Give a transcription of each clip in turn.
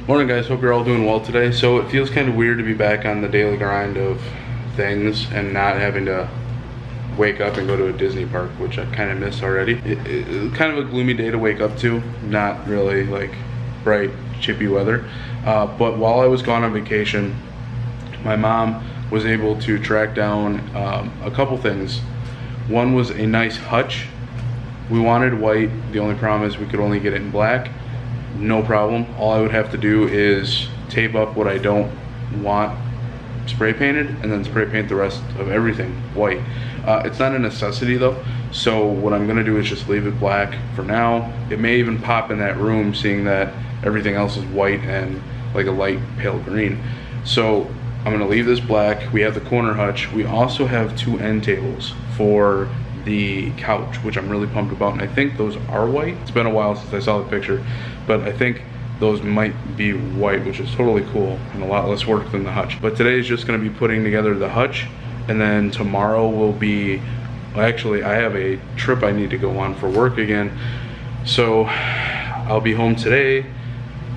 Morning guys, hope you're all doing well today. So it feels kind of weird to be back on the daily grind of things and not having to wake up and go to a Disney park, which I kind of miss already. It's kind of a gloomy day to wake up to, not really like bright, chippy weather. But while I was gone on vacation, my mom was able to track down a couple things. One was a nice hutch. We wanted white, the only problem is we could only get it in black. No problem. All I would have to do is tape up what I don't want spray painted and then spray paint the rest of everything white. It's not a necessity though, so what I'm gonna do is just leave it black for now. It may even pop in that room seeing that everything else is white and like a light pale green. So I'm gonna leave this black. We have the corner hutch. We also have two end tables for the couch, which I'm really pumped about, and I think those are white. It's been a while since I saw the picture, but I think those might be white, which is totally cool and a lot less work than the hutch. But today is just going to be putting together the hutch, and then tomorrow will be, well, actually I have a trip I need to go on for work again, so I'll be home today.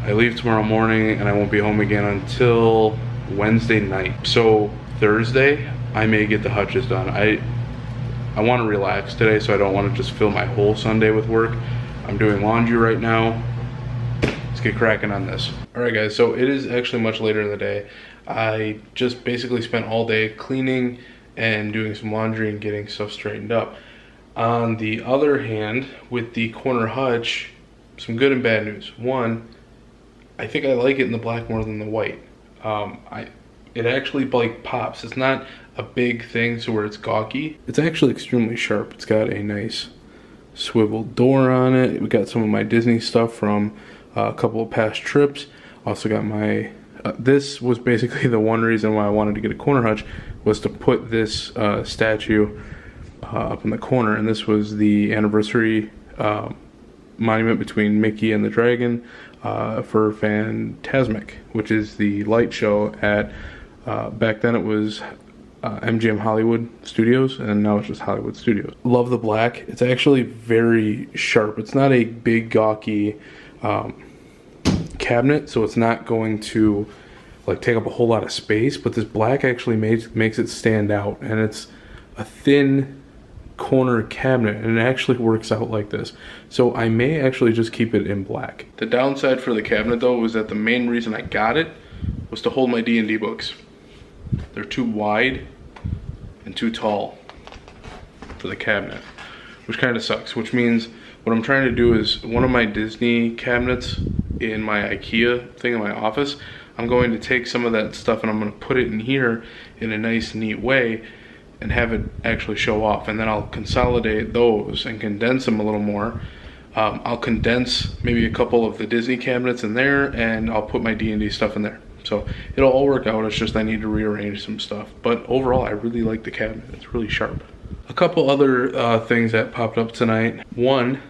I leave tomorrow morning and I won't be home again until Wednesday night. So Thursday I may get the hutches done. I want to relax today, so I don't want to just fill my whole Sunday with work. I'm doing laundry right now. Let's get cracking on this. All right guys, so it is actually much later in the day. I just basically spent all day cleaning and doing some laundry and getting stuff straightened up. On the other hand, with the corner hutch, some good and bad news. One, I think I like it in the black more than the white. It actually like pops. It's not a big thing so where it's gawky. It's actually extremely sharp. It's got a nice swivel door on it. We got some of my Disney stuff from a couple of past trips. Also got my, this was basically the one reason why I wanted to get a corner hutch, was to put this statue up in the corner, and this was the anniversary monument between Mickey and the Dragon for Fantasmic, which is the light show at, back then it was MGM Hollywood Studios, and now it's just Hollywood Studios. Love the black. It's actually very sharp. It's not a big gawky cabinet, so it's not going to like take up a whole lot of space, but this black actually makes it stand out, and it's a thin corner cabinet, and it actually works out like this. So I may actually just keep it in black. The downside for the cabinet though was that the main reason I got it was to hold my D&D books. They're too wide and too tall for the cabinet, which kind of sucks, which means what I'm trying to do is one of my Disney cabinets in my IKEA thing in my office, I'm going to take some of that stuff and I'm going to put it in here in a nice neat way and have it actually show off, and then I'll consolidate those and condense them a little more. I'll condense maybe a couple of the Disney cabinets in there, and I'll put my D&D stuff in there. So it'll all work out. It's just I need to rearrange some stuff. But overall, I really like the cabinet. It's really sharp. A couple other things that popped up tonight. One,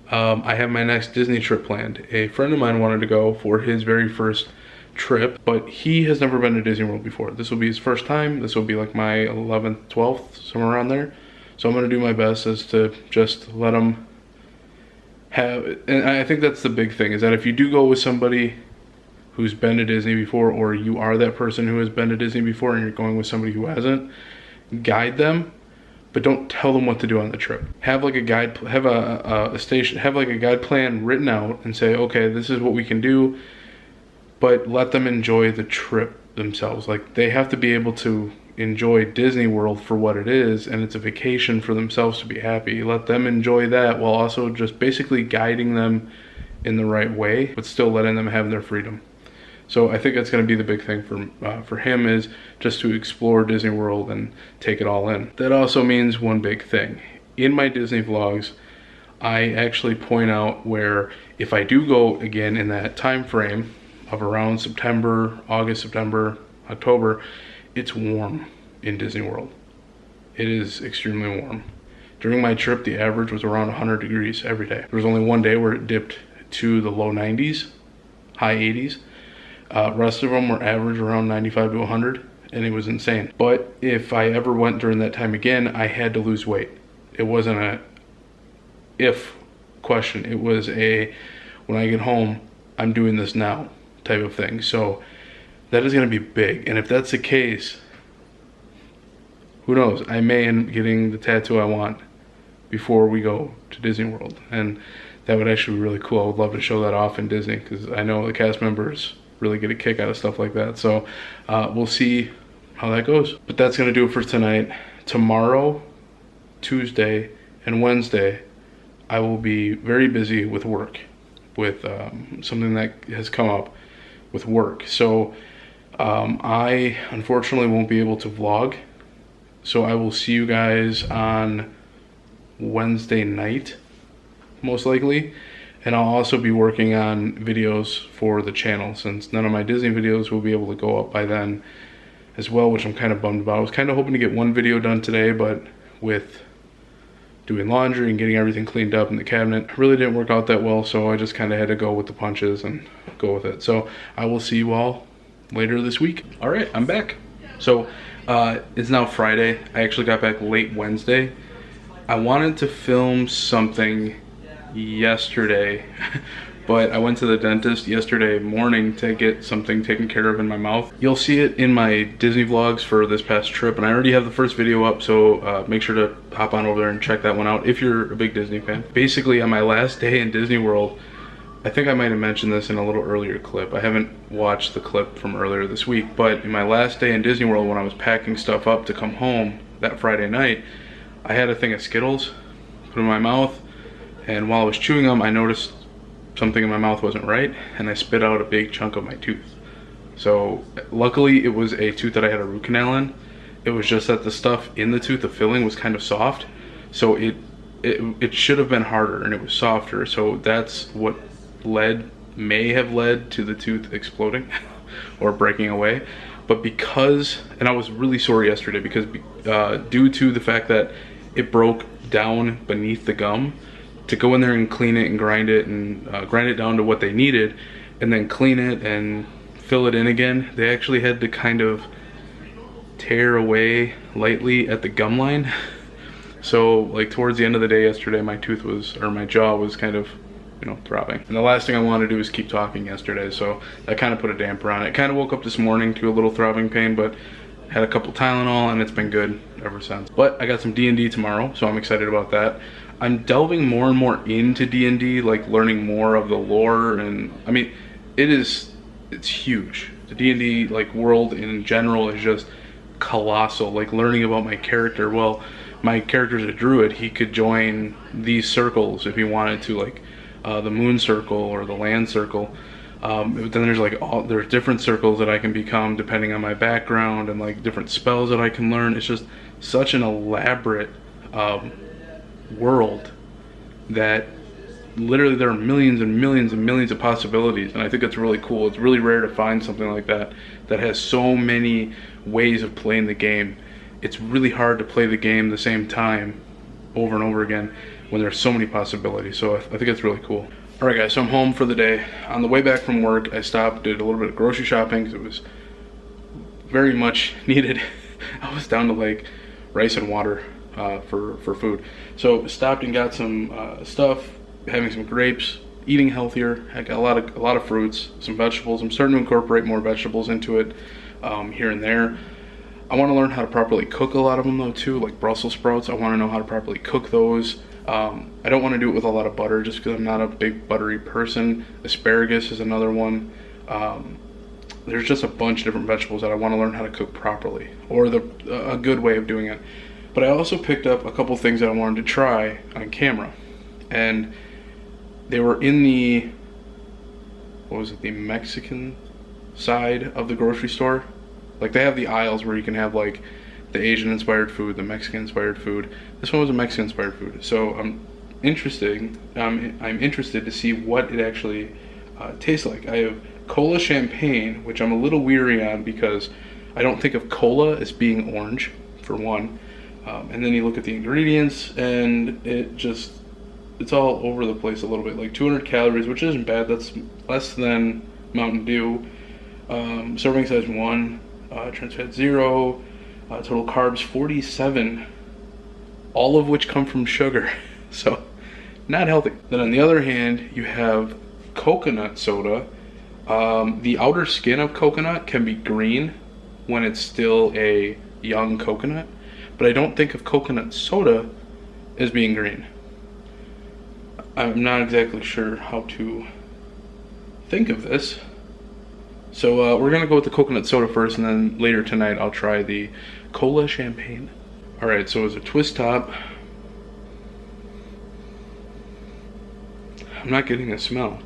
I have my next Disney trip planned. A friend of mine wanted to go for his very first trip, but he has never been to Disney World before. This will be his first time. This will be like my 11th, 12th, somewhere around there. So I'm going to do my best as to just let him have, and I think that's the big thing, is that if you do go with somebody who's been to Disney before, or you are that person who has been to Disney before and you're going with somebody who hasn't, guide them, but don't tell them what to do on the trip. Have like a guide, have have like a guide plan written out and say, okay, this is what we can do, but let them enjoy the trip themselves. Like, they have to be able to enjoy Disney World for what it is, and it's a vacation for themselves to be happy. Let them enjoy that while also just basically guiding them in the right way, but still letting them have their freedom. So I think that's going to be the big thing for him, is just to explore Disney World and take it all in. That also means one big thing. In my Disney vlogs, I actually point out where if I do go again in that time frame of around September, August, September, October, it's warm in Disney World. It is extremely warm. During my trip, the average was around 100 degrees every day. There was only one day where it dipped to the low 90s, high 80s. Rest of them were average around 95 to 100, and it was insane. But if I ever went during that time again, I had to lose weight. It wasn't a if question. It was a, when I get home, I'm doing this now type of thing. So that is going to be big. And if that's the case, who knows? I may end up getting the tattoo I want before we go to Disney World. And that would actually be really cool. I would love to show that off in Disney because I know the cast members really get a kick out of stuff like that. So we'll see how that goes. But that's going to do it for tonight. Tomorrow, Tuesday, and Wednesday, I will be very busy with work, with something that has come up with work. So I unfortunately won't be able to vlog. So I will see you guys on Wednesday night, most likely. And I'll also be working on videos for the channel since none of my Disney videos will be able to go up by then as well, which I'm kind of bummed about. I was kind of hoping to get one video done today, but with doing laundry and getting everything cleaned up in the cabinet, it really didn't work out that well, so I just kind of had to go with the punches and go with it. So I will see you all later this week. All right, I'm back. So it's now Friday. I actually got back late Wednesday. I wanted to film something yesterday, but I went to the dentist yesterday morning to get something taken care of in my mouth. You'll see it in my Disney vlogs for this past trip, and I already have the first video up, so make sure to hop on over there and check that one out if you're a big Disney fan. Basically, on my last day in Disney World, I think I might have mentioned this in a little earlier clip. I haven't watched the clip from earlier this week, but in my last day in Disney World, when I was packing stuff up to come home that Friday night, I had a thing of Skittles put in my mouth, and while I was chewing them, I noticed something in my mouth wasn't right, and I spit out a big chunk of my tooth. So luckily it was a tooth that I had a root canal in. It was just that the stuff in the tooth, the filling, was kind of soft, so it should have been harder, and it was softer. So that's what may have led to the tooth exploding or breaking away. But because, and I was really sore yesterday because due to the fact that it broke down beneath the gum, to go in there and clean it and grind it and grind it down to what they needed and then clean it and fill it in again, they actually had to kind of tear away lightly at the gum line. So like towards the end of the day yesterday, my tooth was, or my jaw was kind of, you know, throbbing. And the last thing I wanted to do was keep talking yesterday, so that kind of put a damper on it. Kind of woke up this morning to a little throbbing pain, but had a couple Tylenol and it's been good ever since. But I got some D&D tomorrow, so I'm excited about that. I'm delving more and more into D&D, like learning more of the lore, and I mean, it's huge. The D&D like world in general is just colossal. Like learning about my character, well, my character's a druid. He could join these circles if he wanted to, like the moon circle or the land circle. But then there's like there's different circles that I can become depending on my background, and like different spells that I can learn. It's just such an elaborate world that literally there are millions and millions and millions of possibilities, and I think it's really cool. It's really rare to find something like that that has so many ways of playing the game. It's really hard to play the game the same time over and over again when there's so many possibilities. So I think it's really cool. All right guys, so I'm home for the day. On the way back from work, I stopped, did a little bit of grocery shopping because it was very much needed. I was down to like rice and water for food. So stopped and got some stuff, having some grapes, eating healthier. I got a lot of fruits, some vegetables. I'm starting to incorporate more vegetables into it here and there. I want to learn how to properly cook a lot of them though too, like Brussels sprouts. I want to know how to properly cook those. I don't want to do it with a lot of butter just because I'm not a big buttery person. Asparagus is another one. There's just a bunch of different vegetables that I want to learn how to cook properly, or a good way of doing it. But I also picked up a couple things that I wanted to try on camera, and they were in the, what was it, the Mexican side of the grocery store. Like they have the aisles where you can have like the Asian inspired food, the Mexican inspired food. This one was a Mexican inspired food. So I'm interested to see what it actually tastes like. I have cola champagne, which I'm a little weary on because I don't think of cola as being orange, for one. And then you look at the ingredients and it's all over the place a little bit. Like 200 calories, which isn't bad. That's less than Mountain Dew. Serving size 1, trans fat 0, total carbs 47, all of which come from sugar. So not healthy. Then on the other hand, you have coconut soda. The outer skin of coconut can be green when it's still a young coconut, but I don't think of coconut soda as being green. I'm not exactly sure how to think of this. So we're gonna go with the coconut soda first, and then later tonight I'll try the cola champagne. Alright, so as a twist top, I'm not getting a smell.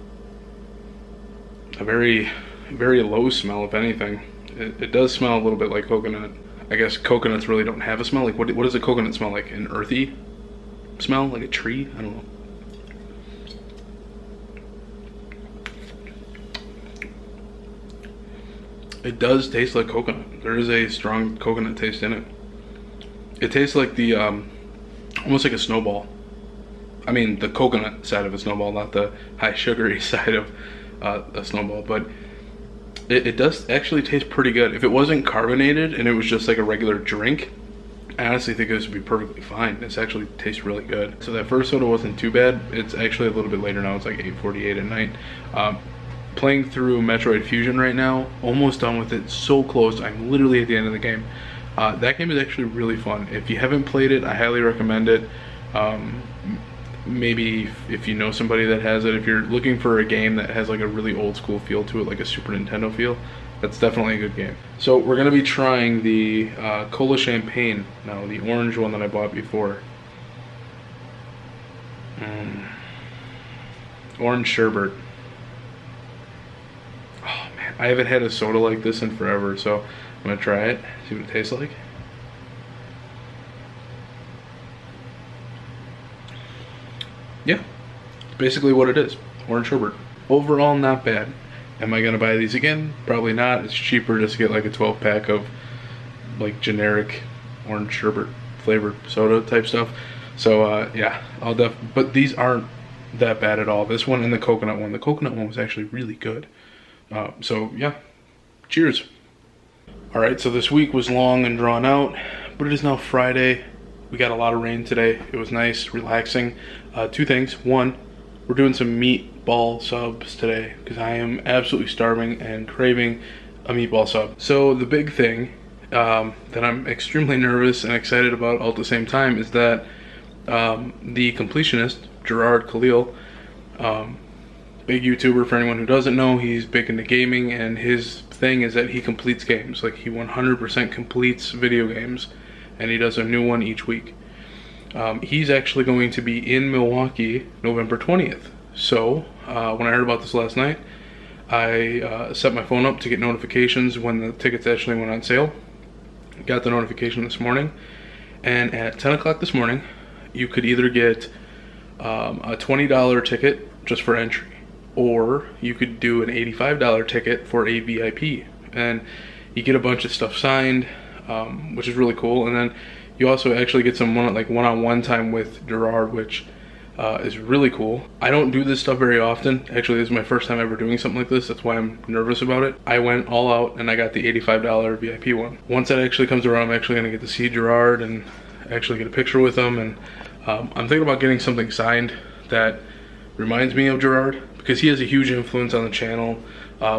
A very, very low smell, if anything. It does smell a little bit like coconut. I guess coconuts really don't have a smell. Like, what does a coconut smell like? An earthy smell? Like a tree? I don't know. It does taste like coconut. There is a strong coconut taste in it. It tastes like the, almost like a snowball. I mean, the coconut side of a snowball, not the high sugary side of a snowball. But it does actually taste pretty good. If it wasn't carbonated and it was just like a regular drink, I honestly think this would be perfectly fine. This actually tastes really good. So that first soda wasn't too bad. It's actually a little bit later now. It's like 8:48 at night. Playing through Metroid Fusion right now, almost done with it, so close. I'm literally at the end of the game. That game is actually really fun. If you haven't played it, I highly recommend it. Maybe if you know somebody that has it, if you're looking for a game that has like a really old school feel to it, like a Super Nintendo feel, that's definitely a good game. So we're gonna be trying the cola champagne now, the orange one that I bought before. Orange sherbet. Oh man, I haven't had a soda like this in forever, so I'm gonna try it, see what it tastes like. Yeah, basically what it is, orange sherbet. Overall, not bad. Am I gonna buy these again? Probably not. It's cheaper just to get like a 12 pack of like generic orange sherbet flavored soda type stuff. So yeah, but these aren't that bad at all. This one and the coconut one was actually really good. So yeah, cheers. All right, so this week was long and drawn out, but it is now Friday. We got a lot of rain today. It was nice, relaxing. Two things. One, we're doing some meatball subs today because I am absolutely starving and craving a meatball sub. So the big thing that I'm extremely nervous and excited about all at the same time is that the Completionist, Gerard Khalil, big YouTuber for anyone who doesn't know, he's big into gaming, and his thing is that he completes games. Like, he 100% completes video games, and he does a new one each week. He's actually going to be in Milwaukee November 20th. So when I heard about this last night, I set my phone up to get notifications when the tickets actually went on sale. Got the notification this morning, and at 10 o'clock this morning, you could either get a $20 ticket just for entry, or you could do an $85 ticket for a VIP, and you get a bunch of stuff signed, which is really cool. And then you also actually get some one-on-one time with Gerard, which is really cool. I don't do this stuff very often. Actually, this is my first time ever doing something like this. That's why I'm nervous about it. I went all out and I got the $85 VIP one. Once that actually comes around, I'm actually gonna get to see Gerard and actually get a picture with him. And I'm thinking about getting something signed that reminds me of Gerard, because he has a huge influence on the channel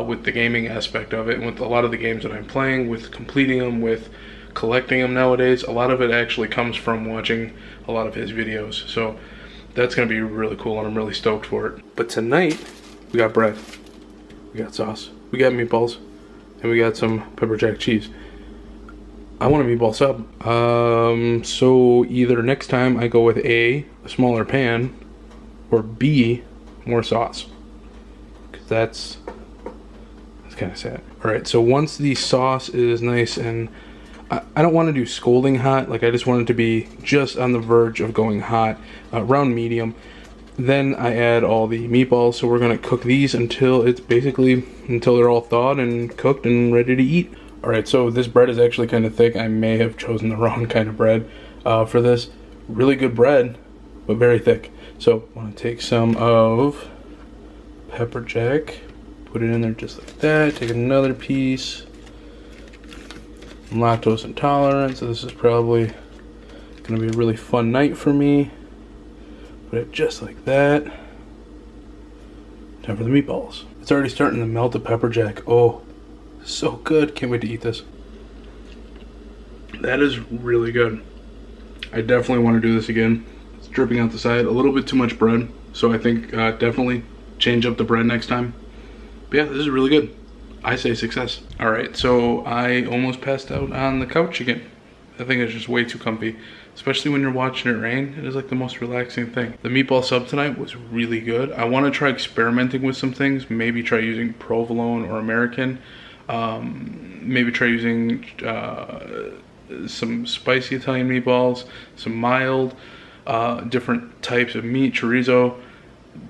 with the gaming aspect of it, and with a lot of the games that I'm playing, with completing them, with collecting them nowadays. A lot of it actually comes from watching a lot of his videos. So that's gonna be really cool, and I'm really stoked for it. But tonight, we got bread, we got sauce, we got meatballs, and we got some pepper jack cheese. I want a meatball sub. So either next time I go with a smaller pan, or B, more sauce. Because that's kind of sad. Alright, so once the sauce is nice, and I don't want to do scalding hot, like I just want it to be just on the verge of going hot, around medium. Then I add all the meatballs, so we're going to cook these until they're all thawed and cooked and ready to eat. Alright, so this bread is actually kind of thick. I may have chosen the wrong kind of bread for this. Really good bread, but very thick. So I want to take some of pepper jack, put it in there just like that. Take another piece. I'm lactose intolerant, so this is probably going to be a really fun night for me. Put it just like that. Time for the meatballs. It's already starting to melt the pepper jack. Oh, so good. Can't wait to eat this. That is really good. I definitely want to do this again. It's dripping out the side. A little bit too much bread. So I think definitely change up the bread next time. But yeah, this is really good. I say success. All right, so I almost passed out on the couch again. I think it's just way too comfy, especially when you're watching it rain. It is like the most relaxing thing. The meatball sub tonight was really good. I want to try experimenting with some things. Maybe try using provolone or American. Maybe try using some spicy Italian meatballs, some mild, different types of meat, chorizo.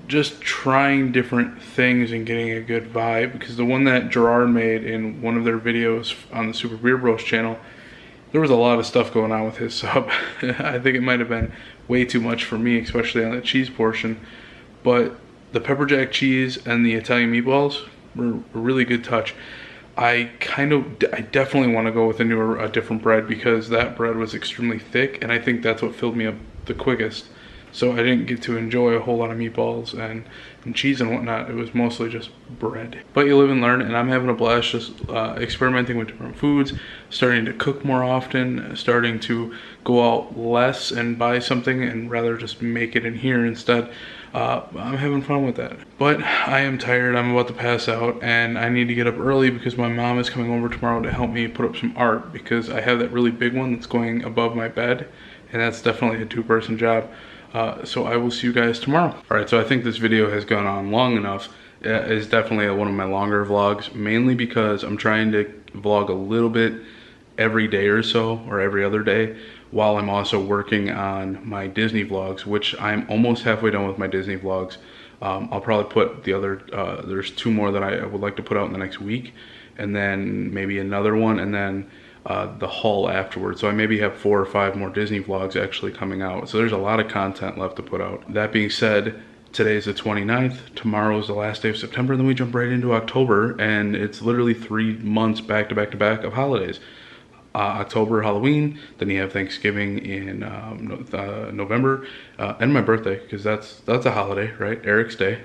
Just trying different things and getting a good vibe, because the one that Gerard made in one of their videos on the Super Beer Bros channel, there was a lot of stuff going on with his sub. I think it might have been way too much for me, especially on the cheese portion. But the pepper jack cheese and the Italian meatballs were a really good touch. I definitely want to go with a different bread, because that bread was extremely thick, and I think that's what filled me up the quickest. So I didn't get to enjoy a whole lot of meatballs and cheese and whatnot. It was mostly just bread. But you live and learn, and I'm having a blast just experimenting with different foods, starting to cook more often, starting to go out less and buy something and rather just make it in here instead. I'm having fun with that. But I am tired. I'm about to pass out, and I need to get up early because my mom is coming over tomorrow to help me put up some art, because I have that really big one that's going above my bed, and that's definitely a two-person job. So I will see you guys tomorrow. All right, so I think this video has gone on long enough. It's definitely one of my longer vlogs, mainly because I'm trying to vlog a little bit every day or so, or every other day, while I'm also working on my Disney vlogs, which I'm almost halfway done with my Disney vlogs. I'll probably put the other, there's 2 more that I would like to put out in the next week, and then maybe another one, and then the haul afterwards. So I maybe have 4 or 5 more Disney vlogs actually coming out. So there's a lot of content left to put out. That being said, today is the 29th. Tomorrow is the last day of September. Then we jump right into October, and it's literally 3 months back to back to back of holidays. October, Halloween, then you have Thanksgiving in November, and my birthday, because that's a holiday, right? Eric's Day.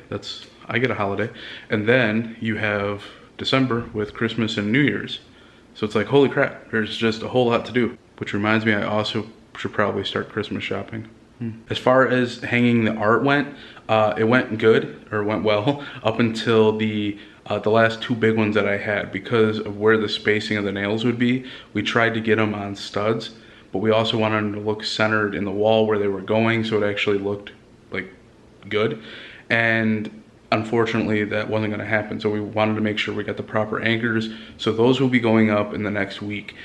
I get a holiday. And then you have December with Christmas and New Year's. So it's like, holy crap, there's just a whole lot to do. Which reminds me, I also should probably start Christmas shopping. As far as hanging the art went, it went good, or went well, up until the last 2 big ones that I had. Because of where the spacing of the nails would be, we tried to get them on studs, but we also wanted them to look centered in the wall where they were going, so it actually looked like good. And unfortunately, that wasn't going to happen, so we wanted to make sure we got the proper anchors. So those will be going up in the next week.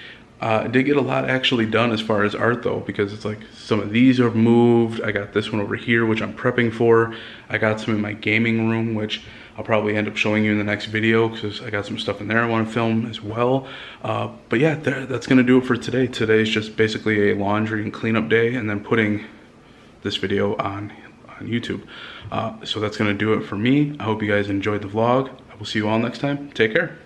I did get a lot actually done as far as art though, because it's like some of these are moved. I got this one over here, which I'm prepping for. I got some in my gaming room, which I'll probably end up showing you in the next video, because I got some stuff in there I want to film as well. But yeah, that's going to do it for today. Today's just basically a laundry and cleanup day, and then putting this video on YouTube. So that's going to do it for me. I hope you guys enjoyed the vlog. I will see you all next time. Take care.